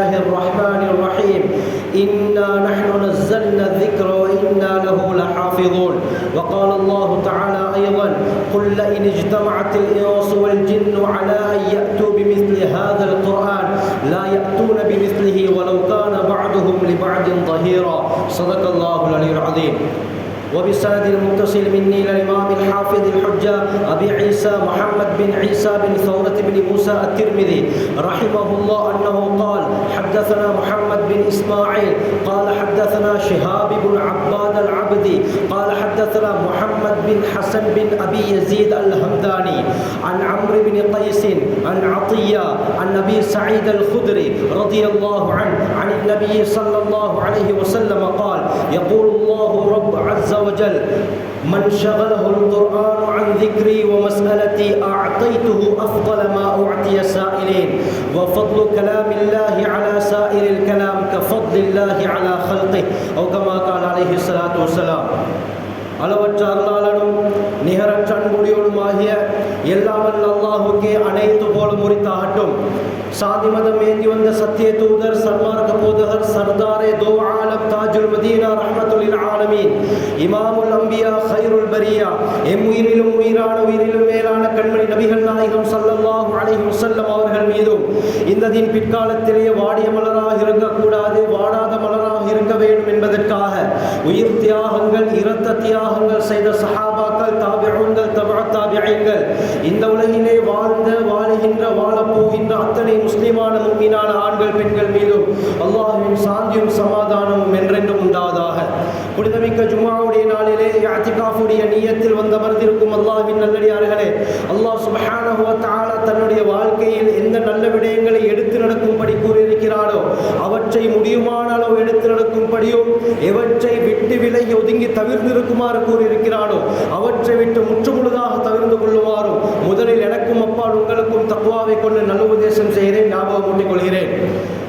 الله الرحمن الرحيم إنا نحن نزلنا الذكر وإنا له لحافظون. وقال الله تعالى أيضا قل لئن اجتمعت الإنس والجن على أن يأتوا بمثل هذا القرآن لا يأتون بمثله ولو كان بعضهم لبعض ظهيرا. صدق الله العلي العظيم. وبسند المتصل مني إلى الإمام الحافظ الحجة أبي عيسى محمد بن عيسى بن ثورة بن موسى الترمذي رحمه الله أنه قال حدثنا محمد بن إسماعيل قال حدثنا شهاب بن عباد العبدي قال حدثنا محمد بن حسن بن أبي يزيد الهمداني عن عمرو بن قيس عن عطية عن أبي سعيد الخدري رضي الله عنه عن النبي صلى الله عليه وسلم قال يقول الله رب عز وجل من شغله القرآن عن ذكري ومسألتي أعطيته أفضل ما أعطي سائلين وفضل كلام الله على سائر الكلام كفضل الله على خلقه أو كما قال عليه الصلاة والسلام. அளவற்ற அருளாளனும் நிகரற்ற அன்புடையோனுமாகிய எல்லாம் வல்ல அல்லாஹ்வுக்கே அனைத்து போலும் உரித்தாகட்டும். சாந்தி மதம் ஏந்தி வந்த சத்திய தூதர் சன்மார்க்க போதகர் சர்தாரே தோ ஆலம் தாஜுல் மதீனா ரஹ்மத்துல் ஆலமீன் இமாமுல் அம்பியா கைருல் பரியா எம் உயிரிலும் உயிரான உயிரிலும் மேலான கண்மணி நபிகள் நாயகம் ஸல்லல்லாஹு அலைஹி வஸல்லம் அவர்கள் மீதும் இந்த தீன் பிற்காலத்திலேயே வாடிய மலராக இருக்கக்கூடாது, வாடாத மலராக இருக்க வேண்டும் என்பதற்காக உயிர் தியாகங்கள் இரத்த தியாகங்கள் செய்த சஹாபாக்கள் தாபிஊன்கள் தபஅ தாபிஈன்கள் இந்த உலகிலே வாழ்ந்த வாழுகின்ற வாழப்போகின்ற அத்தனை முஸ்லிமான முஃமினான ஆண்கள் பெண்கள் மீதும் அல்லாஹ்வின் சாந்தியும் சமாதானமும் என்றென்றும் உண்டாவதாக. புனிதமிக்க ஜும்ஆவுடைய நாளிலே இஅ்திகாஃபுடைய நியத்தில் வந்தமர்ந்திருக்கும் அல்லாஹ்வின் நல்லடியார்களே, அல்லாஹ் சுப்ஹானஹு வ தஆலா தன்னுடைய வாழ்க்கையில் எந்த நல்ல விடயங்களை எடுத்து நடக்கும்படி கூறியிருக்கிறானோ அவற்றை முடியுமான அளவு எடுத்து நடக்கும்படியும் எவற்றை விட்டு விலகி ஒதுங்கி தவிர்ந்திருக்குமாறு கூறியிருக்கிறானோ அவற்றை விட்டு முற்றுமுழுதாக தவிர்ந்து கொள்ளுமாறும் முதலில் எனக்கும் அப்பால் உங்களுக்கும் தக்வாவை கொண்டு நல்ல உபதேசம் செய்கிறேன், ஞாபகம் ஊட்டிக் கொள்கிறேன்.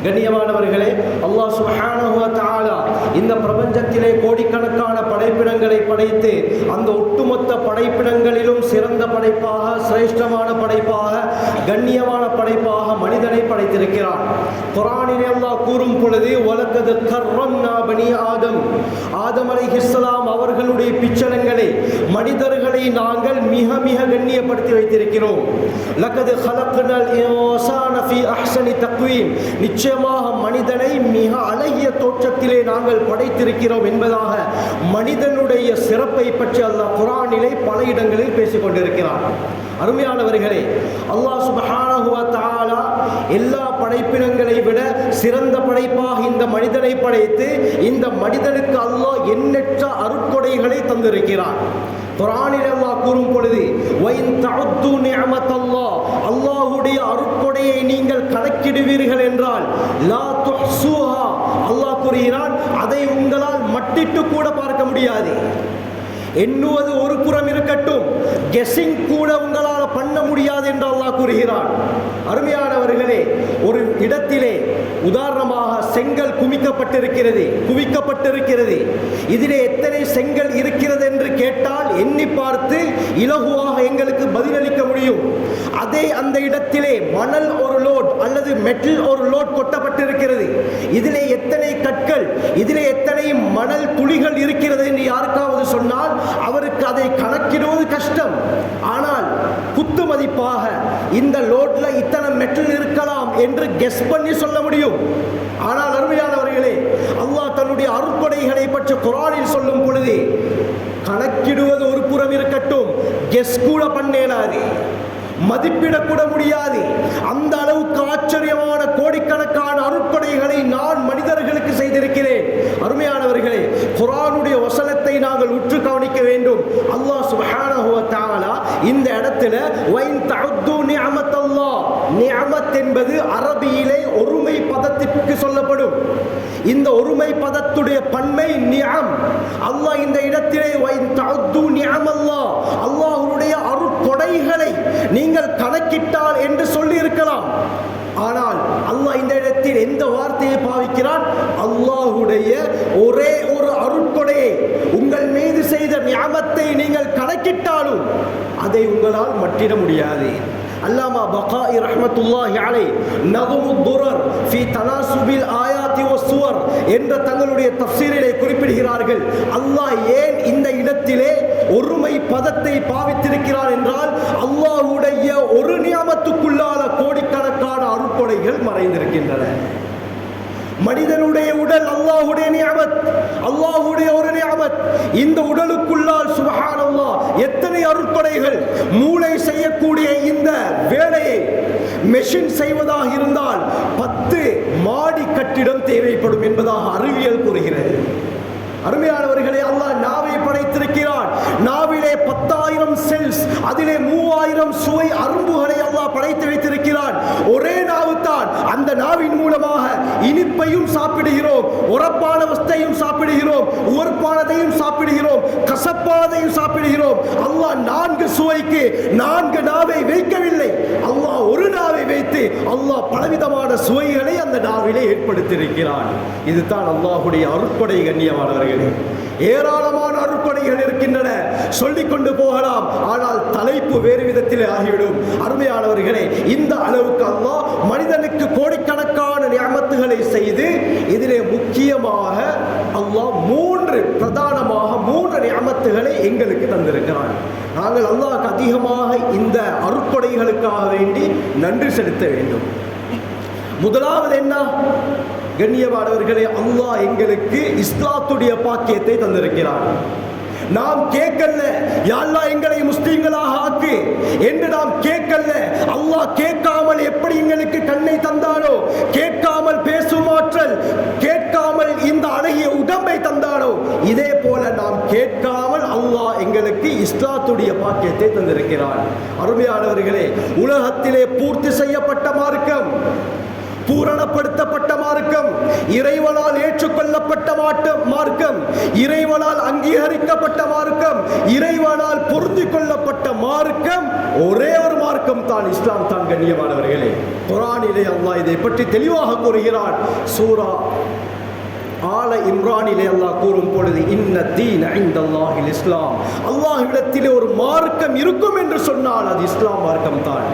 கண்ணியமானவர்களே, அல்லாஹ் சுப்ஹானஹு வ தஆலா இந்த பிரபஞ்சத்திலே கோடிக்கணக்கான படைப்பினங்களை படைத்து அந்த ஒட்டுமொத்த படைப்பினங்களிலும் சிறந்த படைப்பாக, சிரேஷ்டமான படைப்பாக, கண்ணியமான படைப்பாக மனிதனை படைத்திருக்கிறான். குர்ஆனிலே அல்லாஹ் கூறும் பொழுது வலக்கத் கர்ரம்னா பனி ஆதம், ஆதம் அலைஹிஸ்ஸலாம் அவர்களுடைய பிச்சலங்களை மனிதர்களை நாங்கள் மிக மிக கண்ணியப்படுத்தி வைத்திருக்கிறோம். லக்கத் ஹலக்னல் இன்சான ஃபீ அஹ்ஸனி தக்வீம், நிச்சயமாக மனிதனை மிக அழகிய தோற்றத்திலே நாங்கள் படைத்திருக்கிறோம் என்பதாக மனிதனுடைய சிறப்பை பற்றி அல்லாஹ் குர்ஆனிலே பல இடங்களில் பேசிக் கொண்டிருக்கிறான். அருமையானவர்களே, அல்லாஹ் சுப்ஹானஹு வ தஆலா எல்லா படைப்பினங்களை விட சிறந்த படைப்பாக இந்த மனிதனை படைத்து இந்த மனிதனுக்கு அல்லாஹ் எண்ணற்ற அருட்கொடைகளை தந்திருக்கிறான். குர்ஆனில் அல்லாஹ் கூறும் பொழுது வைன் தஅத்து நிஅமத்தல்லாஹ், அல்லாஹ்வுடைய அருட்கொடையை நீங்கள் கணக்கிடுவீர்கள் என்றால் லா துஹ்ஸூஹா, அல்லாஹ் கூறுகிறான் அதை உங்களால் மட்டிட்டு கூட பார்க்க முடியாது. எண்ணுவது ஒரு புறம் இருக்கட்டும், கெஸ்ஸிங் கூட உங்களால் பண்ண முடியாது என்று அல்லாஹ் கூறுகிறான். அருமையானவர்களே, ஒரு இடத்திலே உதாரணமாக செங்கல் குவிக்கப்பட்டிருக்கிறது. இதிலே எத்தனை செங்கல் இருக்கிறது என்று கேட்டால் எண்ணி பார்த்து இலகுவாக எங்களுக்கு பதிலளிக்க முடியும். அதே அந்த இடத்திலே மணல் ஒரு லோட் அல்லது மெட்டல் ஒரு லோட் கொட்டப்பட்டிருக்கிறது. இதிலே எத்தனை கற்கள், இதிலே எத்தனை மணல் துளிகள் இருக்கிறது என்று யாருக்காவது சொன்னால் அவருக்கு அதை கணக்கிடுவது கஷ்டம். ஆனால் குத்து மதிப்பாக இந்த லோட்ல இத்தனை மெட்டல் இருக்கலாம் என்று கெஸ் பண்ணி சொல்ல முடியும். ஆனால் அருமையானவர்களே, அல்லாஹ் தன்னுடைய அருட்கொடைகளை பற்றி குர்ஆனில் சொல்லும் பொழுது கணக்கிடுவது ஒரு புறம் இருக்கட்டும், கெஸ் கூட பண்ணேனாது, மதிப்பிடக்கூட முடியாது. அந்த அளவுக்கு ஆச்சரியமான கோடிக்கணக்கான அருட்கொடைகளை நான் மனிதர்களுக்கு செய்திருக்கிறேன். அருமையானவர்களே, குர்ஆனுடைய வசனத்தை நாங்கள் உற்று கவனிக்க வேண்டும். அல்லாஹ் சுப்ஹானஹு வ தஆலா இந்த இடத்துல வைன் தஅத்து நிஅமத்தல்லாஹ், நிஅமத் என்பது அரபியிலே ஒருமை பதத்திற்கு சொல்லப்படும். இந்த ஒருமை பதத்துடைய பன்மை நிஅம். அல்லாஹ் இந்த இடத்திலே வைன் தஅத்து நிஅமல்லாஹ், அல்லாஹ்வுடைய அருட்கொடைகளை நீங்கள் கணக்கிட்டால் என்று சொல்லி இருக்கலாம். ஆனால் அல்லாஹ் இந்த இடத்தில் எந்த வார்த்தையை பாவிக்கிறான்? அல்லாஹ்வுடைய ஒரே ஒரு அருட்கொடையை, உங்கள் மீது செய்த நிஅமத்தை நீங்கள் கணக்கிட்டாலும் அதை உங்களால் மட்டிட முடியாது. அல்லாமா பகாஇ ரஹ்மத்துல்லாஹி அலைஹி நظم الضرر في تناسب என்ற தங்களுடைய தஃசீரிலே குறிப்பிடுகிறார்கள். அல்லாஹ் ஏன் இந்த இடத்திலே ஒருமை பதத்தை பாவித்திருக்கிறார் என்றால், அல்லாஹ்வுடைய ஒரு நியமத்துக்குள்ளான கோடிக்கணக்கான அருட்கொடைகள் மறைந்திருக்கின்றன. மனிதனுடைய உடல் அல்லாஹ்வுடைய நியமத், அல்லாஹ்வுடைய ஒரு நியமத். இந்த உடலுக்குள்ளால் சுப்ஹானல்லாஹ் எத்தனை அருட்கொடைகள். மூளை செய்யக்கூடிய இந்த வேலையை மெஷின் செய்வதாக இருந்தால் 10 மாடி கட்டிடம் தேவைப்படும் என்பதாக அறிவியல் கூறுகிறது. அருமையானவர்களே, அல்லாஹ் நாவை படைத்திருக்கிறான். நாவிலே 10,000 செல்ஸ், அதிலே 3000 சுவை அரும்புகளை அல்லாஹ் படைத்து வைத்திருக்கிறான். ஒரே நாவு தான். அந்த நாவின் மூலமாக இனிப்பையும் சாப்பிடுகிறோம், உரப்பான வஸ்தையும் சாப்பிடுகிறோம், உவர்ப்பானதையும் சாப்பிடுகிறோம், கசப்பானதையும் சாப்பிடுகிறோம். அல்லாஹ் 4 சுவைக்கு 4 நாவை வைக்கவில்லை. அல்லாஹ் ஒரு நாவை வைத்து அல்லாஹ் பலவிதமான சுவைகளை அந்த நாவிலே ஏற்படுத்தியிருக்கிறான். இதுதான் அல்லாஹ்வுடைய அருட்கொடை. கண்ணியமானவர்கள், ஏராளமான அருட்கொடைகள் இருக்கின்றன, சொல்லிக் கொண்டு போகலாம். ஆனால் தலைப்பு வேறு விதத்தில் ஆகிவிடும். அருமையானவர்களே, இந்த அளவுக்கு அல்லாஹ் மனிதனுக்கு கோடிக்கணக்கான நியமத்துகளை செய்து, இதிலே முக்கியமாக அல்லாஹ் 3 பிரதானமாக 3 நியமத்துகளை எங்களுக்கு தந்திருக்கிறான். நாங்கள் அல்லாஹ்க்கு அதிகமாக இந்த அருட்கொடைகளுக்காக வேண்டி நன்றி செலுத்த வேண்டும். முதலாவது என்ன? கண்ணியமானவர்களே, அல்லாஹ் எங்களுக்கு இஸ்லாத்துடைய பாக்கியத்தை தந்திருக்கிறார். நாம் கேட்கல, யா அல்லாஹ் எங்களை முஸ்லிம்களாக ஆக்கு என்று நாம் கேட்கல. அல்லாஹ் கேட்காமல் எப்படி எங்களுக்கு கண்ணை தந்தானோ, கேட்காமல் பேசும் ஆற்றல், கேட்காமல் இந்த அழகிய உடம்பை தந்தானோ, இதே போல நாம் கேட்காமல் அல்லாஹ் எங்களுக்கு இஸ்லாத்துடைய பாக்கியத்தை தந்திருக்கிறார். அருமையானவர்களே, உலகத்திலே பூர்த்தி செய்யப்பட்ட மார்க்கம், பூரணப்படுத்தப்பட்ட மார்க்கம், இறைவனால் ஏற்றுக்கொள்ளப்பட்ட மார்க்கம், இறைவனால் அங்கீகரிக்கப்பட்ட மார்க்கம், இறைவனால் பொருந்திக் கொள்ளப்பட்ட மார்க்கம் ஒரே ஒரு மார்க்கம் தான், இஸ்லாம் தான். கண்ணியமானவர்களே, குர்ஆனிலே அல்லாஹ் இதை பற்றி தெளிவாக கூறுகிறான். சூரா ஆல இம்ரானிலே அல்லாஹ் கூறும் பொழுது, இன்ன தீன இன்தல்லாஹில் இஸ்லாம், அல்லாஹ்விடத்திலே ஒரு மார்க்கம் இருக்கும் என்று சொன்னால் அது இஸ்லாம் மார்க்கம் தான்.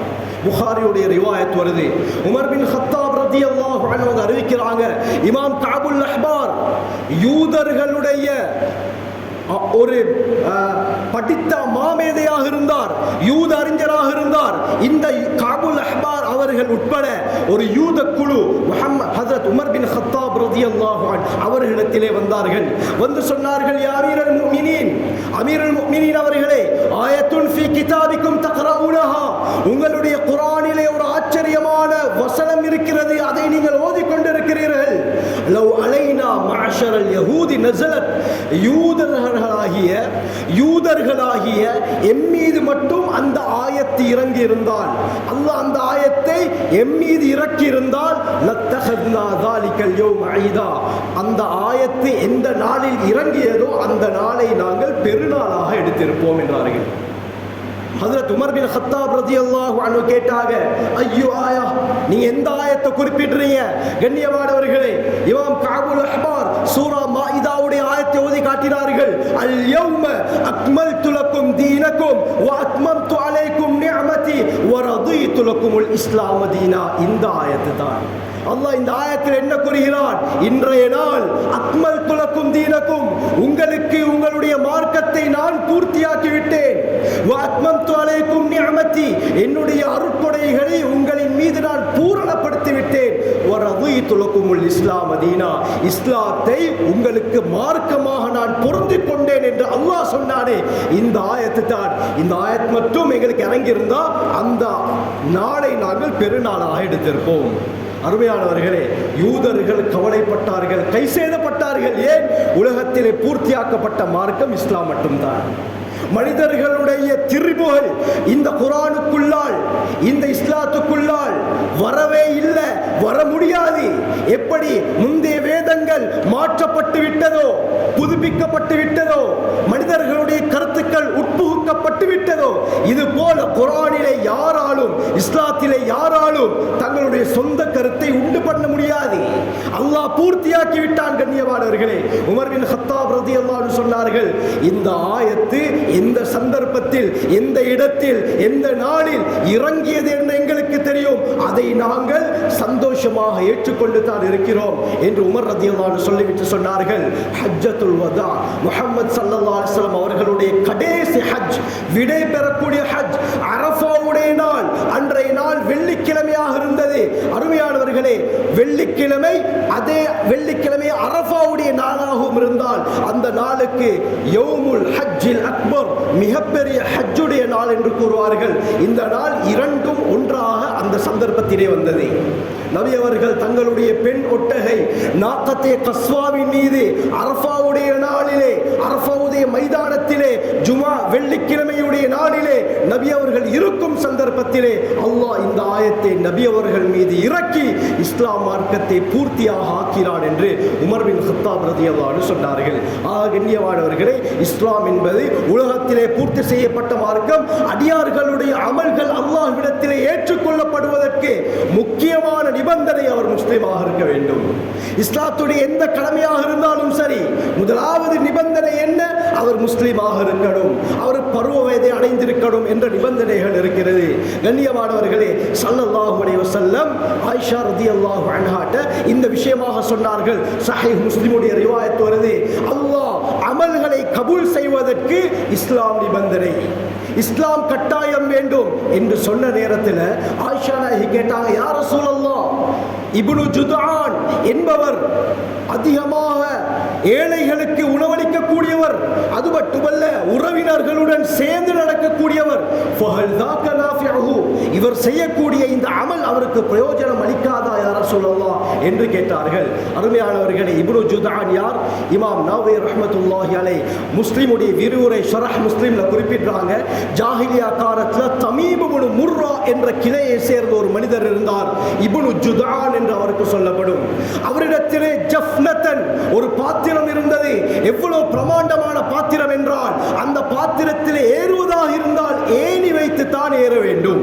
புகாரியுடைய ரிவாயத் வருது. உமர் பின் கத்தாப் ரலியல்லாஹு அன்ஹு அறிவிக்கிறாங்க, இமாம் கஅபுல் அஹ்பார் யூதர்களுடைய ஒரு படித்த மாமேதையாக இருந்தார், யூத அறிஞராக இருந்தார். இந்த கஅபுல் அஹ்பார் அவர்கள் உட்பட ஒரு யூத குழு ஹஜ்ரத் உமர் பின் கத்தாப் ரலியல்லாஹு அன்ஹு அவர்களிடத்திலே வந்தார்கள். வந்து சொன்னார்கள், யா அமீரல் முஃமினீன், அமீருல் முஃமினீன் அவர்களே, ஆயத்துன் ஃபீ கிதாபிக்கும் தக்ரஊனஹா, உங்களுடைய குர்ஆனிலே ஒரு ஆச்சரியமான வசனம் இருக்கிறது, அதை நீங்கள் ஓதிக்கொண்டிருக்கிறீர்கள். லவ் அலைனா மஅஷரல் யஹூதி நஸலத், யூதர்களாகிய எம்மீது மட்டும் அந்த ஆயத்து இறங்கி இருந்தால், அல்லாஹ் அந்த ஆயத்தை எம்மீது இறக்கி இருந்தால், லத்தஹத்னா ஸாலிகல் யௌம ஈதா, அந்த ஆயத்து எந்த நாளில் இறங்கியதோ அந்த நாளை நாங்கள் பெருநாளாக எடுத்திருப்போம் என்றார்கள். ஹஜ்ரத் உமர் பின் கத்தாப் ரலியல்லாஹு அன்ஹு கேட்டாங்க, ஐயோ ஆயா, நீ எந்த ஆயத்தை குறிப்பிடுறீங்க? கண்ணியமானவர்களே, இமாம் கஅபுல் அஹ்பார் சூரா மாஇதாவுடைய ஆயத்தை ஓதி காட்டினார்கள். அல் யௌம அக்மல்து லக்கும் தீனக்கும் வ அத்மம்து அலைக்கும் நிஅமதி வ ரதீது லக்குமுல் இஸ்லாம தீனா. இந்த ஆயத்து தான். அல்லாஹ் இந்த ஆயத்தில் என்ன கூறுகிறான்? இன்றைய நாள் அக்மல்து லக்கும் தீனக்கும், உங்களுக்கு உங்களுடைய மார்க்கத்தை நான் பூர்த்தியாக்கி விட்டேன். வ அத்மம்து அலைக்கும் நிஅமதி, என்னுடைய அருட்கொடைகளை உங்களின் மீது நான் பூரணப்படுத்தி விட்டேன். வ ரதீது லக்குமுல் இஸ்லாம தீனா, இஸ்லாத்தை உங்களுக்கு மார்க்கமாக நான் பொருந்திக் கொண்டேன் என்று அல்லாஹ் சொன்னானே, இந்த ஆயத்து தான். இந்த ஆயத் மட்டும் எங்களுக்கு இறங்கியிருந்தா அந்த நாளை நாங்கள் பெருநாளாக எடுத்திருப்போம். அருமையானவர்களே, யூதர்கள் கவலைப்பட்டார்கள், கை சேதப்பட்டார்கள். ஏன்? உலகத்திலே பூர்த்தியாக்கப்பட்ட மார்க்கம் இஸ்லாம் மட்டும்தான். மனிதர்களுடைய திரிபுகள் இந்த குர்ஆனுக்குள்ளால், இந்த இஸ்லாத்துக்குள்ளால் வரவே இல்லை, வர முடியாது. எப்படி முந்தைய வேதங்கள் மாற்றப்பட்டு விட்டதோ, புதுப்பிக்கப்பட்டு விட்டதோ, மனிதர்களுடைய கருத்துக்கள் உட்புகுக்கப்பட்டு விட்டதோ, இது போல குர்ஆனிலே யாராலும், இஸ்லாத்திலே யாராலும் தங்களுடைய சொந்த கருத்தை உண்டு பண்ண முடியாது. அல்லாஹ் பூர்த்தியாக்கி விட்டான். கண்ணியமானவர்களே, உமர் பின் கத்தாப் ரலியல்லாஹு அன்ஹு சொன்னார்கள், இந்த ஆயத்து எந்த சந்தர்ப்பத்தில், எந்த இடத்தில், எந்த நாளில் இறங்கியது என்று எங்களுக்கு தெரியும், அதை நாங்கள் சந்தோஷமாக ஏற்றுக்கொண்டு தான் இருக்கிறோம் என்று உமர் ரலியல்லாஹு அன்ஹு சொல்லிவிட்டு சொன்னார்கள், ஹஜ்ஜத்துல் வதா, முஹம்மது ஸல்லல்லாஹு அலைஹி வஸல்லம் அவர்களுடைய கடைசி ஹஜ், விடை பெறக்கூடிய ஹஜ், அரஃபாவுடைய நாள். அன்றைய நாள் வெள்ளிக்கிழமையாக இருந்தது. அருமையானவர்களே, வெள்ளிக்கிழமை, அதே வெள்ளிக்கிழமை அரஃபாவுடைய நாளாகவும் இருந்தால் அந்த நாளுக்கு யௌமுல் ஹஜ்ஜில் அக்பர், மிகப்பெரிய ஹஜ்ஜுடைய நாள் என்று கூறுவார்கள். இந்த நாள் இரண்டும் ஒன்றாக அந்த சந்தர்ப்பத்திலே வந்தது. நபி அவர்கள் தங்களுடைய பெண் ஒட்டகை நாக்கத்தே கஸ்வாவின் மீது அரஃபாவுடைய நாளிலே, அரஃபாவுடைய மைதானத்திலே, ஜுமா வெள்ளிக்கிழமையுடைய நாளிலே நபி அவர்கள் இருக்கும் சந்தர்ப்பத்திலே அல்லாஹ் இந்த ஆயத்தை நபி அவர்கள் மீது இறக்கி இஸ்லாம் மார்க்கத்தை பூர்த்தியாக ஆக்கிறான் என்று உமர் பின் கத்தாப் ரலியல்லாஹு அன்ஹு சொன்னார்கள். கண்ணியமானவர்களே, இஸ்லாம் என்பது உலகத்திலே பூர்த்தி செய்யப்பட்ட மார்க்கம். அடியார்களுடைய அமல்கள் அல்லாஹ்விடத்திலே ஏற்றுக்கொள்ளப்படுவதற்கு முக்கியமான நிபந்தனை அவர் முஸ்லிமாக இருக்க வேண்டும். இஸ்லாத்துடைய எந்த கடமையாக இருந்தாலும் சரி, முதலாவது நிபந்தனை என்ன? அவர் முஸ்லிமாக இருக்கணும், அவர் பருவ வயதை அடைந்திருக்கணும் என்ற நிபந்தனைகள் இருக்கிறது. கண்ணியமானவர்களே, ஸல்லல்லாஹு அலைஹி வஸல்லம் ஆயிஷா ரலியல்லாஹு அன்ஹா இந்த விஷயமாக சொன்னார்கள். சஹீஹ் முஸ்லிமுடைய ரிவாயத் வருது, அல்லாஹ் அமல்களை கபூல் செய்வதற்கு இஸ்லாம் நிபந்தனை, இஸ்லாம் கட்டாயம் வேண்டும் என்று சொன்ன நேரத்தில் ஆயிஷா நாயகி கேட்டாங்க, யா ரசூலல்லாஹ், இப்னு ஜுதான் என்பவர் அதிகமாக ஏழைகளுக்கு உணவளிக்கக்கூடியவர், அது மட்டுமல்ல உறவினர்களுடன் சேர்ந்து நடக்கக்கூடியவர், இவர் செய்யக்கூடிய இந்த அமல் அவருக்கு பிரயோஜனம் அளிக்காதா யா ரசூலல்லாஹ் என்று கேட்டார்கள். அருமையானவர்களே, இப்னு ஜுதான் யார்? இமாம் நவவி ரஹ்மத்துல்லாஹி அலைஹி முஸ்லிமுடைய விரிவுரை ஷரஹ் முஸ்லிம்ல குறிப்பிடுறாங்க, ஜாஹிலியா காலத்துல தமீம் இப்னு முர்ரா என்ற கிளையை சேர்ந்த ஒரு மனிதர் இருந்தார். இப்னு ஜுதான் என்று அவருக்கு சொல்லப்படும். அவரிடத்திலே ஜஃப்னத்தன் ஒரு பாத்திரம் இருந்தது. எவ்வளவு பிரமாண்டமான பாத்திரம் என்றால், அந்த பாத்திரத்திலே ஏறுவதாக இருந்தால் ஏணி வைத்து தான் ஏற வேண்டும்.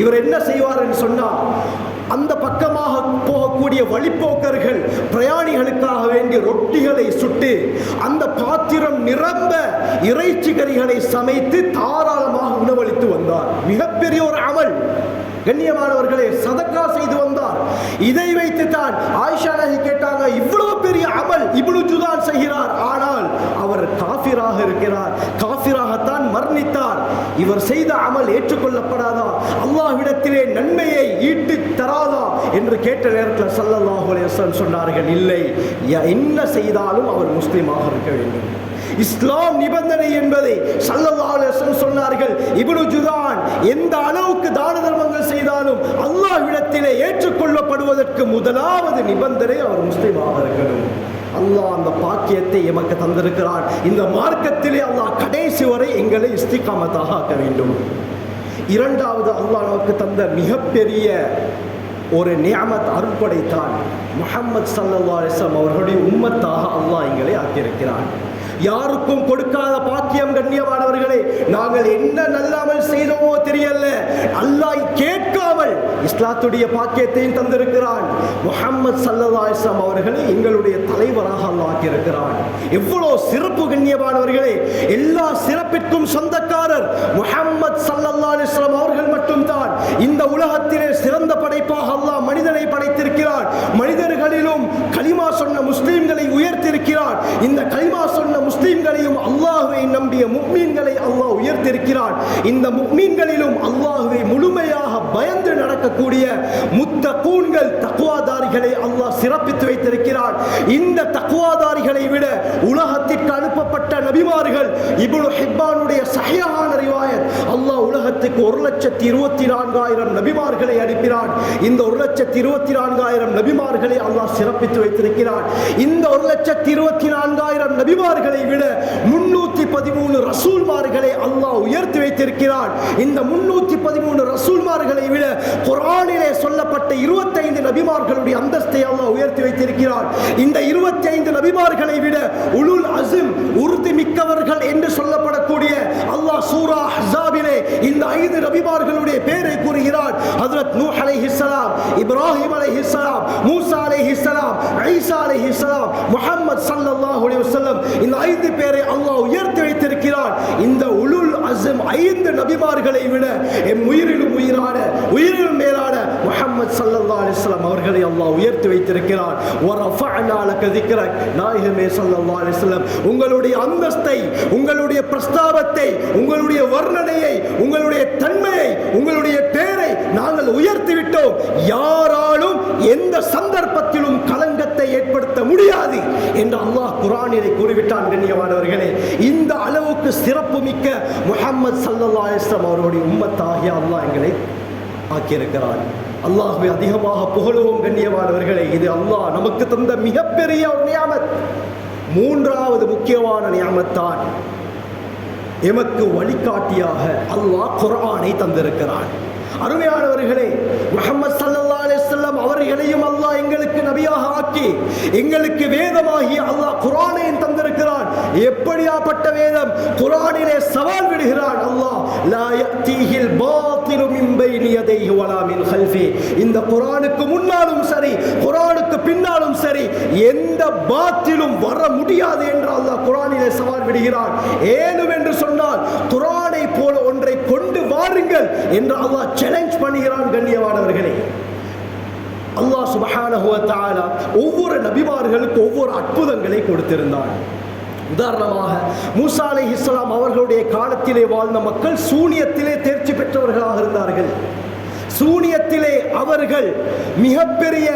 இவர் என்ன செய்வார் என்று சொன்னால், அந்த பக்கமாக போகக்கூடிய வழிப்போக்கர்கள் பிரயாணிகளுக்காக வேண்டிய ரொட்டிகளை சுட்டு அந்த பாத்திரம் நிரம்ப இறைச்சி கறிகளை சமைத்து தாராளமாக உணவளித்து வந்தார். மிகப்பெரிய ஒரு அமல். கண்ணியமானவர்களே, சதக்கா செய்து வந்தார். இதை வைத்து தான் ஆயிஷா நாயகி கேட்டாங்க, இவ்வளவு பெரிய அமல் இப்னு ஜுதான் செய்கிறார், ஆனால் அவர் காஃபிராக இருக்கிறார், காஃபிராகத்தான் மரணித்தார், இவர் செய்த அமல் ஏற்றுக்கொள்ளப்படாதா, அல்லாஹ்விடத்திலே நன்மையை ஈட்டு தராதா என்று கேட்ட நேரத்தில் ஸல்லல்லாஹு அலைஹி வஸல்லம் சொன்னார்கள், இல்லை, என்ன செய்தாலும் அவர் முஸ்லிமாக இருக்க வேண்டும். இஸ்லாம் நிபந்தனை என்பதை ஸல்லல்லாஹு அலைஹி வஸல்லம் சொன்னார்கள். இப்னு ஜுதான் எந்த அளவுக்கு தான தர்மங்கள் செய்தாலும் அல்லாஹ்விடத்திலே ஏற்றுக்கொள்ளப்படுவதற்கு முதலாவது நிபந்தனை அவர் முஸ்லிமாக இருக்கணும். அல்லாஹ் அந்த பாக்கியத்தை எமக்கு தந்திருக்கிறான். இந்த மார்க்கத்திலே அல்லாஹ் கடைசி வரை எங்களை இஸ்திகாமத்தாக ஆக்க வேண்டும். இரண்டாவது, அல்லாஹ் நமக்கு தந்த மிகப்பெரிய ஒரு நிஅமத், அருட்படைத்தான். முஹம்மது ஸல்லல்லாஹு அலைஹி வஸல்லம் அவர்களுடைய உம்மத்தாக அல்லாஹ் எங்களை ஆக்கியிருக்கிறான். யாருக்கும் கொடுக்காத பாக்கியம். கண்ணியமானவர்களே, நாங்கள் என்ன நல்ல அமல் செய்தோமோ தெரியல, அல்லாஹ் கேட்காமல் இஸ்லாத்துடைய பாக்கியத்தையும் தந்திருக்கிறான். முஹம்மது ஸல்லல்லாஹு அலைஹி வஸல்லம் அவர்களை எங்களுடைய தலைவராக அல்லாஹ் ஆக்கியிருக்கிறான். எவ்வளவு சிறப்பு கண்ணியமானவர்களே! எல்லா சிறப்பிற்கும் சொந்தக்காரர் முஹம்மது ஸல்லல்லாஹு அலைஹி வஸல்லம் அவர்கள் மட்டும்தான். இந்த உலகத்திலே சிறந்த படைப்பாக அல்லாஹ் மனிதனை படைத்திருக்கிறான். மனிதர்களிலும் கலிமா சொன்ன முஸ்லிம்களை உயர்த்திருக்கிறான். இந்த கலிமா சொன்ன முஸ்லிம்களையும் அல்லாஹ்வை நம்பிய முஃமின்களை அல்லாஹ் உயர்த்திருக்கிறான். இந்த முஃமின்களிலும் அல்லாஹ்வை முழுமையாக பயந்து நடக்கக்கூடிய முத்தகூன்கள், தக்வாதாரிகளை அல்லாஹ் சிறப்பித்து வைத்திருக்கிறான். இந்த தக்வாதாரிகளை விட உலகத்திற்கு அனுப்பப்பட்ட நபிமார்கள், இப்னு ஹிப்பானுடைய ஸஹீஹான ரிவாயத், அல்லாஹ் உலகத்துக்கு 1,24,000 நபிமார்களை அனுப்பினான். இந்த 1,24,000 நபிமார்களை அல்லாஹ் சிறப்பித்து வைத்திருக்கிறான். இந்த 1,24,000 நபிமார்களை விட 313 ரசூல்மார்களை அல்லாஹ் உயர்த்தி வைத்திருக்கிறான். இந்த 313 ரசூல்மார்களை விட குர்ஆனிலே சொல்லப்பட்ட 25 நபிமார்களுடைய அந்தஸ்தை அல்லாஹ் உயர்த்தி வைத்திருக்கிறான். இந்த 25 நபிமார்களை விட உலுல் அஸ்ம், உறுதி மிக்கவர்கள் என்று சொல்லப்படக்கூடிய அல்லாஹ் சூரா அஹ்ஸாபிலே இந்த 5 நபிமார்களுடைய பெயரை கூறுகிறான். ஹஜ்ரத் நூஹ் அலைஹிஸ்ஸலாம், இப்ராஹிம் அலைஹிஸ்ஸலாம், மூசா அலைஹிஸ்ஸலாம், ஈசா அலைஹிஸ்ஸலாம், முஹம்மது ஸல்லல்லாஹு அலைஹி வஸல்லம், இந்த 5 பேரை அல்லாஹ் உயர்த்தி வைத்திருக்கிறான். இந்த உலுல் அஸ்ம் 5 நபிமார்களை விட என் உயிரிலும் உயிரான உயிரிலும் மேலான முஹம்மது ஸல்லல்லாஹு அலைஹி வஸல்லம் அவர்களை அல்லாஹ் உயர்த்தி வைத்திருக்கிறார். வரஃபஅனா லக திக்ரக், நாயகமே ஸல்லல்லாஹு அலைஹி வஸல்லம் உங்களுடைய அந்தஸ்தை, உங்களுடைய பிரஸ்தாபத்தை, உங்களுடைய வர்ணனையை, உங்களுடைய தன்மையை, உங்களுடைய பேரை நாங்கள் உயர்த்தி விட்டோம். யாராலும் எந்த சந்தர்ப்பத்திலும் களங்கத்தை ஏற்படுத்த முடியாது என்று அல்லாஹ் குர்ஆனிலே கூறிவிட்டான். கண்ணியமானவர்களே, இந்த அளவுக்கு சிறப்பு மிக்க முஹம்மது ஸல்லல்லாஹு அலைஹி வஸல்லம் அவருடைய உம்மத்தாகிய அல்லாஹ் எங்களை ஆக்கியிருக்கிறார். அல்லாஹ்வை அதிகமாக புகழுவோம். கண்ணியமானவர்களே, இது அல்லாஹ் நமக்கு தந்த மிகப்பெரிய ஒரு நியாமத். மூன்றாவது முக்கியமான நியாமத்தான் எமக்கு வழிகாட்டியாக அல்லாஹ் குர்ஆனை தந்திருக்கிறான். அருமையானவர்களே, முஹம்மது ஸல்லல்லாஹு அலைஹி வஸல்லம் அவர்களையும் அல்லாஹ் எங்களுக்கு நபியாக ஆக்கி எங்களுக்கு வேதமாகிய அல்லாஹ் குர்ஆனையும் தந்திருக்கிறான். எப்படியாப்பட்ட வேதம்! குர்ஆனிலே சவால் விடுகிறான் அல்லாஹ், லா யஅதீஹில் பாத்திலு மின் பைனி யதைஹி வலா மின் கல்ஃபி. இந்த குர்ஆனுக்கு முன்னாலும் சரி, குர்ஆனுக்கு பின்னாலும் சரி, எந்த பாத்திலும் வர முடியாது என்று அல்லாஹ் குர்ஆனிலே சவால் விடுகிறான். ஏனும் என்று சொன்னால் குர்ஆனை போல ஒன்றை கொண்டு வாருங்கள் என்று அல்லாஹ் சேலஞ்ச் பண்ணுகிறான். கண்ணியமானவர்களே, அல்லாஹ் சுப்ஹானஹு வ தஆலா ஒவ்வொரு நபிமார்களுக்கு ஒவ்வொரு அற்புதங்களை கொடுத்திருந்தான். உதாரணமாக மூசா அலைஹிஸ்ஸலாம் அவர்களுடைய காலத்திலே வாழ்ந்த மக்கள் சூனியத்திலே தேர்ச்சி பெற்றவர்களாக இருந்தார்கள். சூனியத்திலே அவர்கள் மிகப்பெரிய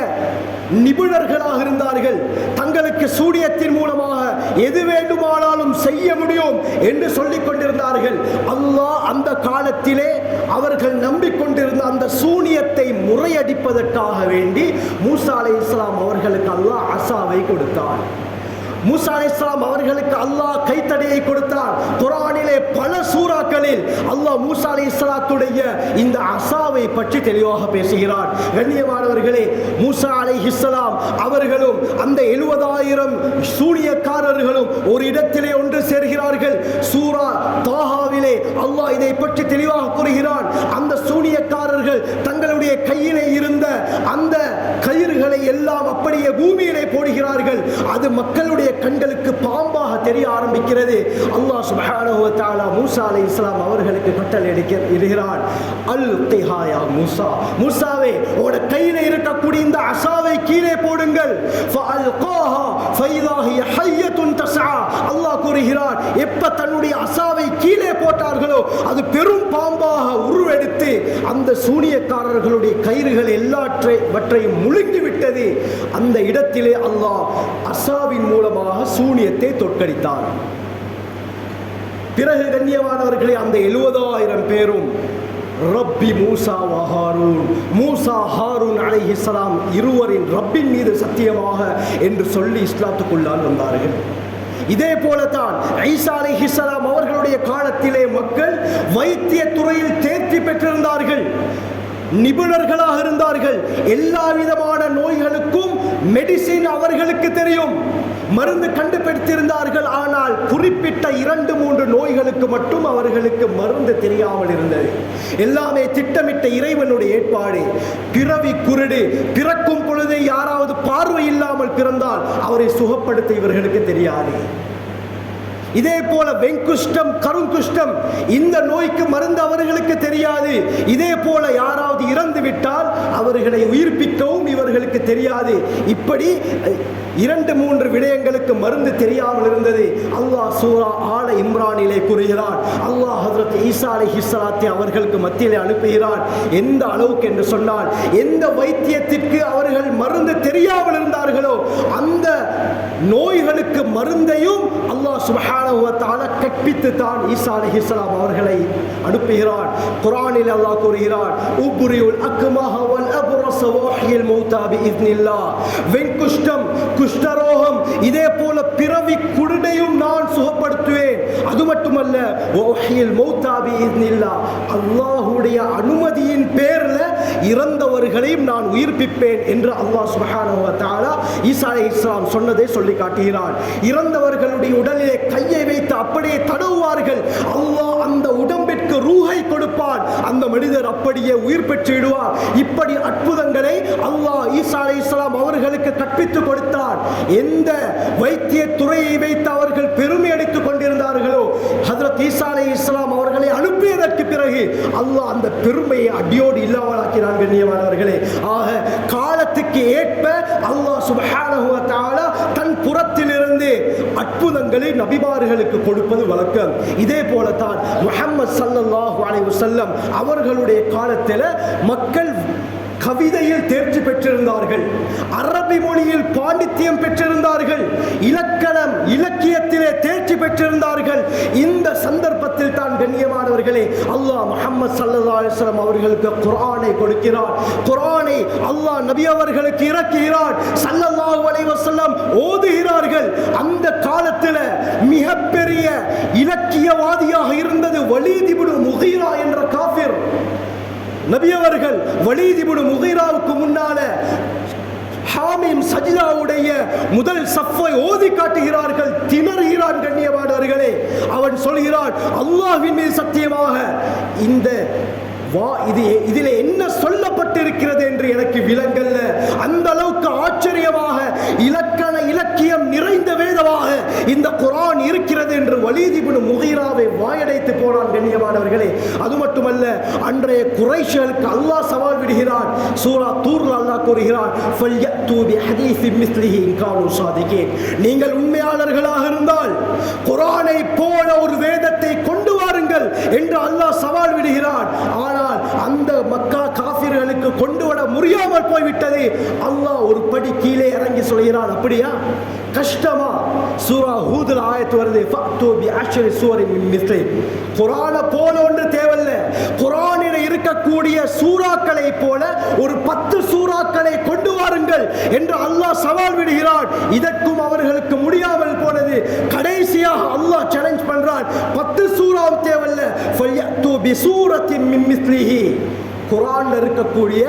நிபுணர்களாக இருந்தார்கள். தங்களுக்கு சூனியத்தின் மூலமாக எது வேண்டுமானாலும் செய்ய முடியும் என்று சொல்லிக் கொண்டிருந்தார்கள். அல்லாஹ் அந்த காலத்திலே அவர்கள் நம்பிக்கொண்டிருந்த அந்த சூனியத்தை முறையடிப்பதற்காக வேண்டி மூசா அலைஹிஸ்ஸலாம் அவர்களுக்கு அல்லாஹ் அசாவை கொடுத்தார். மூசா அலைஹிஸ்ஸலாம் அவர்களுக்கு அல்லாஹ் கைத்தடியை கொடுத்தார். குர்ஆனிலே பல சூறாக்களில் அல்லாஹ் மூசா அலைஹிஸ்ஸலாத்துடைய இந்த அசாவை பற்றி தெளிவாக பேசுகிறார். கண்ணியமானவர்களே, மூசா அலைஹிஸ்ஸலாம் அவர்களும் அந்த 70,000 சூனியக்காரர்களும் ஒரு இடத்திலே ஒன்று சேர்கிறார்கள். சூரா தாஹாவிலே அல்லாஹ் இதை பற்றி தெளிவாக கூறுகிறான். அந்த சூனியக்காரர்கள் தங்களுடைய கையிலே இருந்த அந்த கயிறுகளை எல்லாம் அப்படியே பூமியிலே போடுகிறார்கள். அது மக்களுடைய கண்களுக்கு பாம்பாக தெரிய ஆரம்பிக்கிறது. அல்லாஹ் சுப்ஹானஹு வ தஆலா மூசா அலைஹிஸ்ஸலாம் அவர்களுக்கு கட்டளை இடுகிறான், அல்கிஹா யா மூசா, மூசாவே உங்க கையில இருக்கக்கூடிய இந்த அசாவை கீழே போடுங்கள். ஃபஅல்காஹா ஃபைதா ஹிய ஹய்யத்துன் தஸ்ஆ. அல்லாஹ் கூறுகிறான், எப்ப தன்னுடைய அசாவை கீழே போட்டார்களோ அது பெரும் பாம்பாக உருவெடுத்து அந்த சூனியக்காரர்களுடைய கயிறுகள் எல்லாவற்றையும் முழுங்கி விட்டது. அந்த இடத்திலே அல்லாஹ் அசாவின் மூலமாக சூனியத்தை தோற்கடித்தார். பிறகு கண்ணியமானவர்களே, அந்த 70,000 பேரும் ரப்பி மூசா வ ஹாரூன், மூசா ஹாரூன் அலைஹிஸ்ஸலாம் இருவரின் ரப்பின் மீது சத்தியமாக என்று சொல்லி இஸ்லாத்துக்குள்ளால் வந்தார்கள். இதே போலத்தான் ஈசா அலைஹிஸ்ஸலாம் அவர்களுடைய காலத்திலே மக்கள் வைத்திய துறையில் தேர்ச்சி பெற்றிருந்தார்கள், நிபுணர்களாக இருந்தார்கள். எல்லா விதமான நோய்களுக்கும் மெடிசின் அவர்களுக்கு தெரியும், மருந்து கண்டுபிடித்திருந்தார்கள். ஆனால் குறிப்பிட்ட 2-3 நோய்களுக்கு மட்டும் அவர்களுக்கு மருந்து தெரியாமல் இருந்தது. எல்லாமே திட்டமிட்ட இறைவனுடைய ஏற்பாடு. பிறவி குருடு, பிறக்கும் பொழுதே யாராவது பார்வை இல்லாமல் பிறந்தால் அவரை சுகப்படுத்த இவர்களுக்கு தெரியாது. இதே போல வெங்குஷ்டம், கருங்குஷ்டம், இந்த நோய்க்கு மருந்து அவர்களுக்கு தெரியாது. இதே போல யாராவது இறந்து விட்டால் அவர்களை உயிர்ப்பிக்கவும் இவர்களுக்கு தெரியாது. இப்படி 2-3 விடயங்களுக்கு மருந்து தெரியாமல் இருந்தது. அல்லாஹ் சூரா ஆல இம்ரானிலே கூறுகிறான், அல்லாஹ் ஹஜ்ரத் ஈசா அலைஹிஸ்ஸலாத்தை அவர்களுக்கு மத்தியிலே அனுப்புகிறான். எந்த அளவுக்கு என்று சொன்னால், எந்த வைத்தியத்திற்கு அவர்கள் மருந்து தெரியாமல் இருந்தார்களோ அந்த நோய்களுக்கு மருந்தையும் அல்லாஹ் சுப்ஹானஹு வ தஆலா கற்பித்து தான் ஈசா அலைஹிஸ்ஸலாம் அவர்களை அனுப்புகிறான். குர்ஆனில் அல்லாஹ் கூறுகிறான், உப்ரியுல் அக்மஹ வல் அப்ரஸ வ உஹ்யில் மௌதா பிஇذنில்லாஹ். வெங்குஷ்டம், குஷ்டரோகம், இதே போல பிறவி குருடையும் நான் சுகப்படுத்துவேன். அது மட்டுமல்ல, வ உஹ்யில் மௌதா பிஇذنில்லாஹ், அல்லாஹ்வுடைய அனுமதியின் பேர்ல இறந்தவர்களையும் நான் உயிர்ப்பிப்பேன் என்று அல்லாஹ் சுப்ஹானஹு வ தஆலா ஈசா அலைஹிஸ்ஸலாம் சொன்னதை சொல்லி காட்டுகிறான். இறந்தவர்களுடைய உடலிலே கையை வைத்து அப்படியே தடவுவார்கள். அல்லாஹ் அந்த உடம்பிற்கு ரூஹை கொடுப்பான். அந்த மனிதர் அப்படியே உயிர் பெற்று விடுவார். இப்படி அற்புதங்களை அல்லாஹ் ஈசா அலைஹிஸ்ஸலாம் அவர்களுக்கு கற்பித்துக் கொடுத்தார். எந்த வைத்திய துறையை வைத்து அவர்கள் பெருமை அடித்துக் கொண்டிருந்தார்களோ, ஹஜ்ரத் ஈசா அலைஹிஸ்ஸலாம் அவர்களை அல்லாஹ் அந்த பெருமையை அடியோடு இல்லாமலாக்கிறான் கண்ணியமானவர்களே. ஆக காலத்துக்கு ஏற்ப அல்லாஹ் சுப்ஹானஹு வ தஆலா தன் புறத்திலிருந்து அற்புதங்களை நபிமார்களுக்கு கொடுப்பது வழக்கம். இதே போலத்தான் முஹம்மது ஸல்லல்லாஹு அலைஹி வஸல்லம் அவர்களுடைய காலத்தில் மக்கள் கவிதையில் தேர்ச்சி பெற்றிருந்தார்கள், அரபி மொழியில் பாண்டித்யம் பெற்றிருந்தார்கள், இலக்கணம் இலக்கியத்திலே தேர்ச்சி பெற்றிருந்தார்கள். இந்த சந்தர்ப்பத்தில் தான் கண்ணியமானவர்களே அல்லாஹ் முஹம்மது ஸல்லல்லாஹு அலைஹி வஸல்லம் அவர்களுக்கு குர்ஆனை கொடுக்கிறார். குர்ஆனை அல்லாஹ் நபி அவர்களுக்கு இறக்குகிறார். ஸல்லல்லாஹு அலைஹி வஸல்லம் ஓதுகிறார்கள். அந்த காலத்தில் மிகப்பெரிய இலக்கியவாதியாக இருந்தது வலீத் இப்னு முகீரா என்ற காஃபிர். நபி அவர்கள் வலீத் இப்னு முகீராவுக்கு முன்னால ஹாமீம் சஜிதாவுடைய முதல் சஃப்பை ஓதி காட்டுகிறார்கள். திணறுகிறான் கண்ணியமானவர்களே. அவன் சொல்கிறான், அல்லாஹ்வின் மீது சத்தியமாக இந்த இதிலே என்ன சொல்லப்பட்டிருக்கிறது என்று எனக்கு விளங்கல்ல. அந்த அளவுக்கு ஆச்சரியமாக இலக்கியம் நிறைந்த வேதமாக இந்த குர்ஆன் இருக்கிறது என்று வலீத் இப்னு முகீராவை வாயடைத்து போனான் கண்ணியமானவர்களே. அது மட்டுமல்ல, அன்றைய குறைஷிகளுக்கு அல்லாஹ் சவால் விடுகிறான். சூரா தூர்ல அல்லாஹ் கூறுகிறான், ஃபல்யத்து பிஹதீஸின் மிஸ்லிஹி இன் கானூ ஸாதிகீன். நீங்கள் உண்மையாளர்களாக இருந்தால் குர்ஆனை போல ஒரு வேதத்தை கொண்டு வாருங்கள் என்று அல்லாஹ் சவால் விடுகிறான். ஆனால் அந்த மக்கா காஃபிர்களுக்கு கொண்டு வர முடியாமல் போய்விட்டது. அல்லாஹ் ஒரு படி கீழே இறங்கி சொல்கிறான், அப்படியா கஷ்டமா? சூரா ஹூதுல ஆயத்து வருது, ஃபஅத்து பிஅஷ்ரி சூவரின் மின் மிஸ்லி. குர்ஆனை போல ஒன்று தேவையில்லை, குர்ஆனில் இருக்கக்கூடிய சூறாக்களை போல ஒரு 10 சூறாக்களை கொண்டு வாருங்கள் என்று அல்லாஹ் சவால் விடுகிறான். இதற்கும் அவர்களுக்கு முடியாமல் போனது. கடைசியாக அல்லாஹ் சேலஞ்ச் பண்றான், 10 சூறாவும் தேவையில்லை, ஃபல்யத்து பிசூரத்தின் மின் மிஸ்லிஹி. குர்ஆன்ல இருக்கக்கூடிய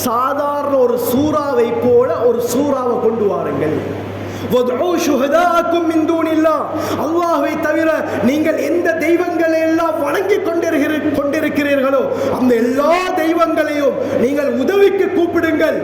சாதாரண ஒரு சூறாவை போல ஒரு சூறாவை கொண்டு வாருங்கள். அல்லாஹ்வை தவிர நீங்கள் எந்த தெய்வங்களை எல்லாம் வணங்கி கொண்டிருக்கிறீர்களோ அந்த எல்லா தெய்வங்களையும் நீங்கள் உதவிக்கு கூப்பிடுங்கள்.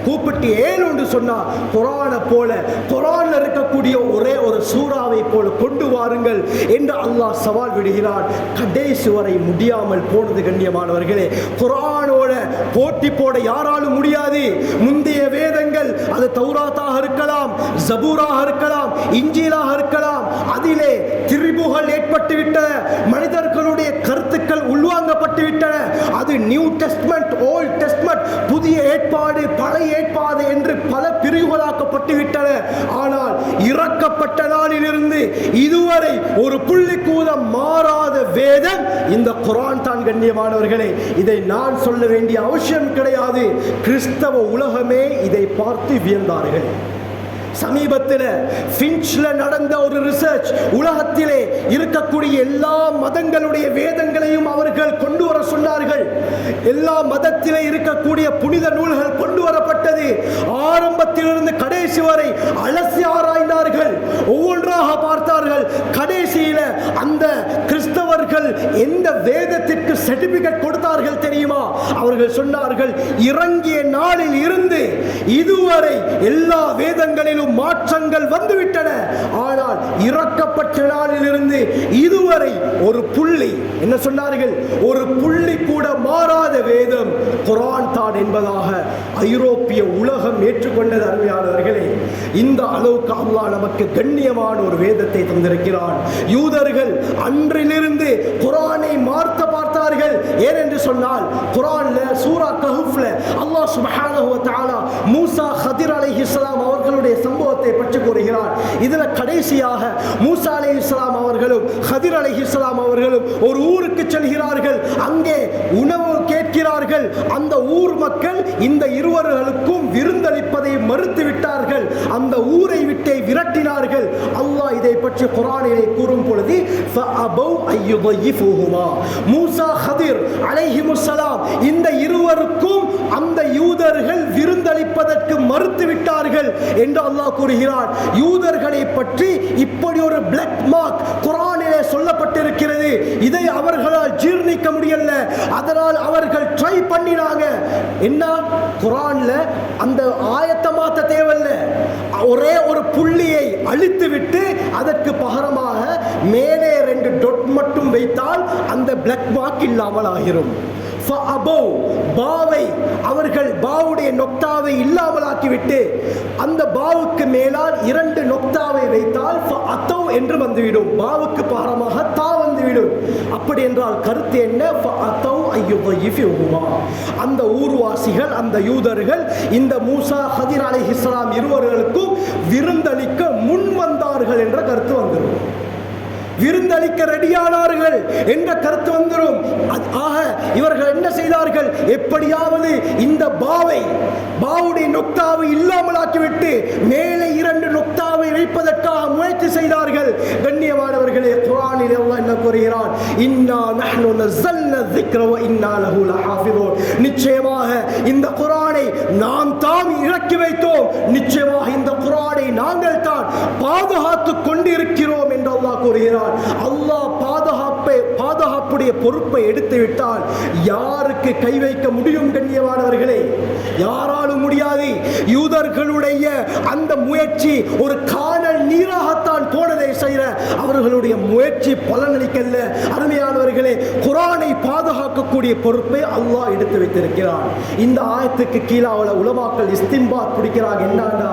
கூப்பிட்டு ஏன் என்று சொன்னால் குர்ஆனை போல குர்ஆன்ல இருக்கக்கூடிய ஒரே ஒரு சூறாவை போல கொண்டு வாருங்கள் என்று அல்லாஹ் சவால் விடுகிறான். கடைசி வரை முடியாமல் போனது கண்ணியமானவர்களே. குர்ஆனோட போட்டி போட யாராலும் முடியாது. முந்தைய வேதங்கள் அது தௌராத்தாக இருக்கலாம், ஜபூராக இருக்கலாம், இஞ்சிலாக இருக்கலாம், அதிலே திரிபுகள் ஏற்பட்டு விட்டன, மனிதர்களுடைய கருத்துக்கள் உள்வாங்கப்பட்டு விட்டன. அது நியூ டெஸ்ட்மென்ட், ஓல்ட் டெஸ்ட்மென்ட், புதிய ஏற்பாடு, பழைய ஏற்பாடு என்று பல பிரிவுகளாக்கப்பட்டு விட்டன. ஆனால் இறக்கப்பட்ட நாளிலிருந்து இதுவரை ஒரு புள்ளிக்கூடம் மாறாத வேதம் இந்த குர்ஆன் தான் கண்ணியமானவர்களே. இதை நான் சொல்ல வேண்டிய அவசியம் கிடையாது. கிறிஸ்தவ உலகமே இதை பார்த்து வியந்தார்கள். சமீபத்தில் ஃபின்ச்ல நடந்த ஒரு ரிசர்ச், உலகத்திலே இருக்கக்கூடிய எல்லா மதங்களுடைய வேதங்களையும் அவர்கள் கொண்டு வர சொன்னார்கள். எல்லா மதத்திலே இருக்கக்கூடிய புனித நூல்கள் கொண்டு வரப்பட்டது. ஆரம்பத்திலிருந்து கடைசி வரை அலசி ஆராய்ந்தார்கள், ஒவ்வொன்றாக பார்த்தார்கள். கடைசியில் அந்த கிறிஸ்தவர்கள் எந்த வேதத்திற்கு சர்டிபிகேட் கொடுத்தார்கள் தெரியுமா? அவர்கள் சொன்னார்கள், இறங்கிய நாளில் இருந்து இதுவரை எல்லா வேதங்களிலும் மாற்றங்கள் வந்துவிட்டன. ஆனால் இறக்கப்பட்ட நாளில் இருந்து இதுவரை ஒரு புள்ளி, என்ன சொன்னார்கள், ஒரு புள்ளி கூட மாறாத வேதம் குர்ஆன் தான் என்பதாக ஐரோப்பிய உலகம் ஏற்றுக்கொண்டது. அருமையானவர்களே, இந்த அளவுக்கு அல்லாஹ் நமக்கு கண்ணியமான ஒரு வேதத்தை தந்திருக்கிறான். யூதர்கள் அன்றிலிருந்து குர்ஆனை மாற்ற பார்த்தார்கள். ஏனென்று சொன்னால் குர்ஆன்ல சூரா கஹ்ஃப்ல அல்லாஹ் சுப்ஹானஹு வ தஆலா மூசா ஹதிர் அலைஹிஸ்ஸலாம் அவர்களுடைய சம்பவத்தை பற்றி கூறுகிறார். இதுல கடைசியாக மூசா அலைஹிஸ்ஸலாம் அவர்களும் ஹதிர் அலைஹிஸ்ஸலாம் அவர்களும் ஒரு ஊருக்கு செல்கிறார்கள். அங்கே உணவு கேட்கிறார்கள். அந்த ஊர் மக்கள் இந்த இருவர்களுக்கும் விருந்தளிப்பதை மறுத்து விட்டார்கள். அந்த ஊரை விட்டே விரட்டினார்கள். அல்லாஹ் இதை பற்றி குர்ஆனிலே கூறும் பொழுது ஃபஅபௌ அய்யுதைஃபுஹுமா, மூசா ஹதிர் அலைஹிமுஸ்ஸலாம் இந்த இருவருக்கும் அந்த யூதர்கள் விருந்தளிப்பதற்கு மறுத்து விட்டார்கள் என்று அல்லாஹ் கூறுகிறார். யூதர்களை பற்றி இப்படி ஒரு பிளாக் மார்க் குர்ஆனிலே சொல்லப்பட்டிருக்கிறது. இதை அவர்களால் ஜீர்ணிக்க முடியல. அதனால் அவர்கள் ட்ரை பண்ணினாங்க. என்ன, குர்ஆன்ல அந்த ஆயத்தை மாத்த தேவையில்லை, ஒரே ஒரு புள்ளியை அழித்து விட்டு அதற்கு பகரமாக மேலே 2 டொட் மட்டும் வைத்தால் அந்த அந்த பிளாக் மார்க் இல்லாமல் ஆகிரும். பாவை அவர்கள் பாவுடைய நொக்தாவை இல்லாமலாக்கிவிட்டு அந்த பாவுக்கு மேலால் 2 நொக்தாவை வைத்தால் ஃபஅத்தௌ என்று வந்துவிடும். பாவுக்கு பாரமாக தா வந்துவிடும். அப்படி என்றால் கருத்து என்ன? ஃபஅத்தௌ அய்யுதைஃபிஹுமா, அந்த ஊர்வாசிகள் அந்த யூதர்கள் இந்த மூசா ஹதிர் அலைஹிஸ்ஸலாம் இருவர்களுக்கும் விருந்தளிக்க முன் வந்தார்கள் என்ற கருத்து வந்துடும். விருந்தளிக்க ரெடியானார்கள் என்ற கருத்து வந்துடும். ஆக இவர்கள் என்ன செய்தார்கள்? எப்படியாவது இந்த பாவுடைய நொக்தாவை இல்லாமலாக்கிவிட்டு மேலே 2 நொக்தாவை வைப்பதற்காக முயற்சி செய்தார்கள். கண்ணியமானவர்களே, குர்ஆனில் அல்லாஹ் என்ன கூறுகிறான்? இன்னா நஹ்னு நஸல்னா ذிக்ர வ இன்னா லஹு லஹாஃபிதூன். நிச்சயமாக இந்த குர்ஆனை நாம் தாம் இறக்கி வைத்தோம். நிச்சயமாக இந்த குர்ஆனை நாங்கள் தான் பாதுகாத்துக் கொண்டிருக்கிறோம் என்று அல்லாஹ் கூறுகிறார். அல்லாஹ் பாதுகாப்புடைய பொறுப்பை எடுத்து விட்டால் யாருக்கு கை வைக்க முடியும்? கண்ணியமானவர்களே, யாராலும் முடியாது. யூதர்களுடைய அந்த முயற்சி ஒரு காணல் நீராகத்தான் போனதை செய்ய அவர்களுடைய முயற்சி பலனளிக்கல்ல. அருமையானவர்களே, குர்ஆனை பாதுகாக்கக்கூடிய பொறுப்பை அல்லாஹ் எடுத்து வைத்திருக்கிறான். இந்த ஆயத்துக்கு கீழே உலமாக்கள் இஸ்தின்பாத் பிடிக்கிறாங்க. என்னன்னா,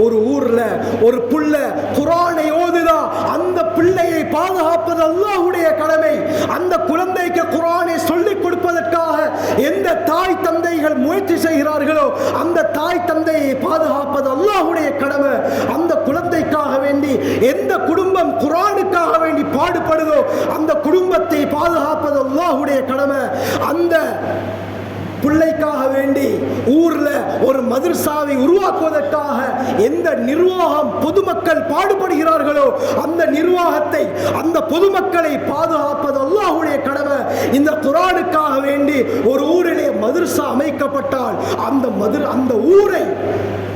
ஒரு ஊர்ல ஒரு புள்ள குர்ஆனை ஓதுதா, அந்த பிள்ளையை பாதுகாப்பது அல்லாஹ்வுடைய கடமை. அந்த குழந்தைக்கு குர்ஆனை சொல்லிக் கொடுப்பதற்காக எந்த தாய் தந்தைகள் முயற்சி செய்கிறார்களோ அந்த தாய் தந்தையை பாதுகாப்பது அல்லாஹ்வுடைய கடமை. அந்த குழந்தைக்காக வேண்டி எந்த குடும்பம் குர்ஆனுக்காக வேண்டி பாடுபடுதோ அந்த குடும்பத்தை பாதுகாப்பது அல்லாஹ்வுடைய கடமை. அந்த பிள்ளைக்காக வேண்டி ஊர்ல ஒரு மதரசாவை உருவாக்குவதற்காக எந்த நிர்வாகம் பொதுமக்கள் பாடுபடுகிறார்களோ அந்த நிர்வாகத்தை அந்த பொதுமக்களை பாதுகாப்பது அல்லாஹ்வுடைய கடமை. இந்த குர்ஆனுக்காக வேண்டி ஒரு ஊரிலே மதரசா அமைக்கப்பட்டால் அந்த ஊரை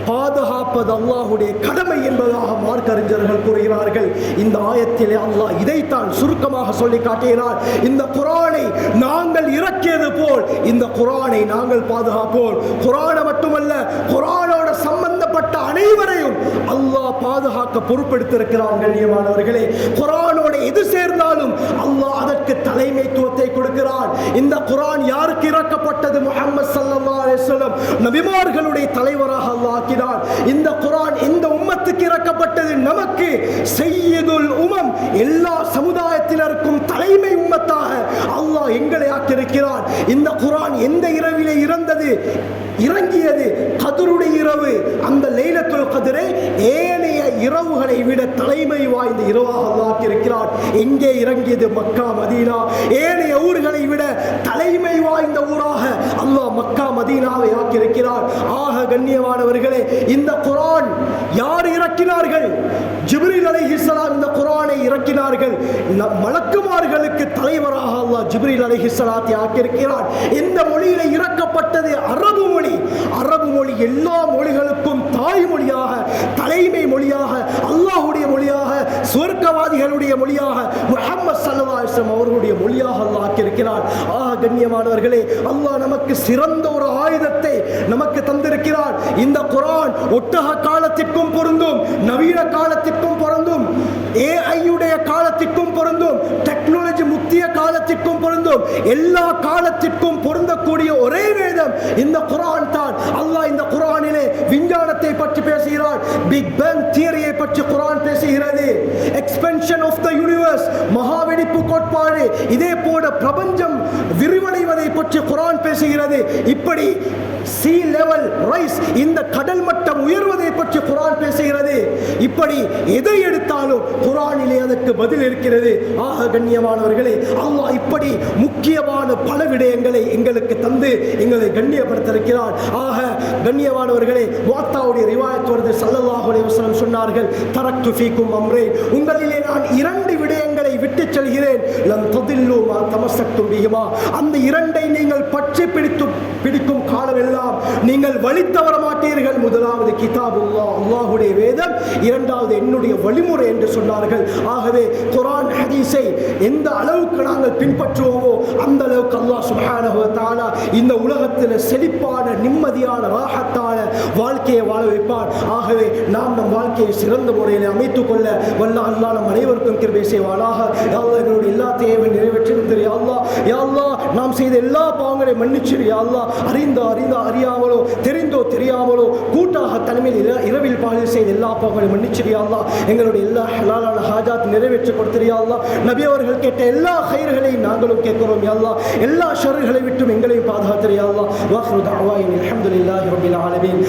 பாதுகாப்பது அல்லாஹ்வுடைய கடமை என்பதாக மார்க்க அறிஞர்கள் கூறுகிறார்கள். இந்த ஆயத்திலே அல்லாஹ் இதைத்தான் சுருக்கமாக சொல்லி காட்டுகிறார். இந்த குர்ஆனை நாங்கள் இறக்கியது போல் இந்த குர்ஆனை நாங்கள் பாதுகாப்போம். குர்ஆனை மட்டுமல்ல, குர்ஆனோட சம்பந்தப்பட்ட அனைவரையும் அல்லாஹ் பாதுகாக்க பொறுப்பெடுத்திருக்கிறார். கண்ணியமானவர்களே, குர்ஆனோட எது சேர்ந்தாலும் அல்லாஹ் அதற்கு தலைமைத்துவத்தை கொடுக்கிறார். இந்த குர்ஆன் யாருக்கு இறக்கப்பட்டது? முஹம்மது ஸல்லல்லாஹு அலைஹி வஸல்லம் நபிமார்களுடைய தலைவராக அல்லாஹ் ஆக்கினார். இந்த குர்ஆன் இந்த உம்மத்துக்கு இறக்கப்பட்டது. நமக்கு சய்யிதுல் உமம், எல்லா சமுதாயத்தினருக்கும் தலைமை உம்மத்தாக அல்லாஹ் எங்களை ஆக்கியிருக்கிறார். இந்த குர்ஆன் எந்த இரவிலே இறங்கியது? கத்ருடைய இரவு. அந்த லைலத்துல் கத்ரை ஏனைய இரவுகளை விட தலைமை வாய்ந்த இரவாக அல்லாஹ் ஆக்கியிருக்கிறார். எங்கே இறங்கியது? Mecca Medina. ஏனைய ஊர்களை விட தலைமை வாய்ந்த ஊராக அல்லாஹ் மக்கா மதீனாவை ஆக்கியிருக்கிறார். ஆக கண்ணியமானவர்களே, இந்த குர்ஆன் யார் இறக்கினார்கள்? ஜிப்ரீல் அலைஹிஸ்ஸலாம் இந்த குர்ஆனை இறக்கினார்கள். மலக்குமார்களுக்கு தலைவராக அல்லாஹ் ஜிப்ரீல் அலைஹிஸ்ஸலாத்தை ஆக்கியிருக்கிறார். இந்த மொழியில இறக்கப்பட்டது அரபு மொழி. அரபு மொழி எல்லா மொழிகளுக்கும் தாய்மொழியாக, தலைமை மொழியாக, அல்லாஹ்வுடைய மொழியாக, சுவர்க்கவாதிகளுடைய மொழியாக, முஹம்மது ஸல்லல்லாஹு அலைஹி வஸல்லம் அவர்களுடைய மொழியாக அல்லாஹ் ஆக்கியிருக்கிறார். கண்ணியமானவர்களே, அல்லாஹ் நமக்கு சிறந்த ஒரு ஆயுதத்தை நமக்கு தந்திருக்கிறார். இந்த குர்ஆன் ஒட்டக காலத்திற்கும் பொருந்தும், நவீன காலத்திற்கும் பொருந்தும், ஏஐயுடைய காலத்திற்கும் பொருந்தும், டெக்னாலஜி முத்திய காலத்திற்கும் பொருந்தும். எல்லா காலத்திற்கும் பொருந்தக்கூடிய ஒரே வேதம் இந்த குர்ஆன் தான். அல்லாஹ் இந்த குர்ஆனிலே விஞ்ஞானத்தை பற்றி பேசுகிறார். பிக் பேங் தியரியை பற்றி குர்ஆன் பேசுகிறது. எக்ஸ்பென்ஷன் ஆஃப் தி யூனிவர்ஸ், மகா வெடிப்பு கோட்பாடு, இதே போல பிரபஞ்சம் விரிவடைவதை பற்றி குர்ஆன் பேசுகிறது. இப்படி சீ லெவல் ரைஸ், இந்த கடல் மட்டம் உயர்வதை பற்றி குர்ஆன் பேசுகிறது. இப்படி எதை எடுத்தாலும் குர்ஆனிலே அதற்கு பதில் இருக்கிறது. கண்ணியமானவர்களே, அல்லாஹ் இப்படி முக்கியமான பல விடயங்களை எங்களுக்கு தந்து எங்களை கண்ணியப்படுத்தியிருக்கிறார். கண்ணியமானவர்களே, முஅத்தாவுடைய ரிவாயத் வருது. ஸல்லல்லாஹு அலைஹி வஸல்லம் சொன்னார்கள், தரக்து ஃபீக்கும் அம்ரேன், உங்களிலே நான் 2 விடயங்களை விட்டு செல்கிறேன். லம் ததில்லு மா தமஸக்தும் பிஹிமா, அந்த 2ஐ நீங்கள் பற்றி பிடிக்கும் காலமெல்லாம் நீங்கள் வழி தவற மாட்டீர்கள். முதலாவது கிதாபுல்லாஹ், அல்லாஹ்வுடைய வேதம். இரண்டாவது என்னுடைய வழிமுறை என்று சொன்னார்கள். ஆகவே குர்ஆன் ஹதீஸை எந்த அளவுக்கு நாங்கள் பின்பற்றுவோமோ அந்த அளவுக்கு அல்லாஹ் சுப்ஹானஹு வ தஆலா இந்த உலகத்தில் செழிப்பான நிம்மதியான ராஹத்தான வாழ்க்கையை வாழ வைப்பார். ஆகவே நாம் நம் வாழ்க்கையை சிறந்த முறையில் அமைத்துக் கொள்ள வல்ல அல்லாஹ் நம் அனைவருக்கும் கிருபை செய்வானாக. யா அல்லாஹ் எங்களுடைய எல்லா தேவையும் நிறைவேற்றிருந்தது. யா அல்லாஹ், யா அல்லாஹ் நாம் செய்த எல்லா பாவங்களையும் மன்னிச்சிரு. யா அல்லாஹ் அறியாமலோ தெரிந்தோ தெரியாமலோ கூட்டாக தனிமையில் இரவில் பாலில் செய்த எல்லா பாவங்களையும் மன்னிச்சிரு. யா அல்லாஹ் எங்களுடைய எல்லா ஹலாலான ஹாஜாத் நிறைவேற்றி கொடுத்திரு. யா அல்லாஹ் நபி அவர்கள் கேட்ட எல்லா கைர்களையும் நாங்களும் கேட்கிறோம். யா அல்லாஹ் எல்லா ஷர்களை விட்டும் எங்களையும் பாதுகாத்திரு. யா அல்லாஹ் வாஹிரு தஅவானா அல்ஹம்துலில்லாஹி ரப்பில் ஆலமீன்.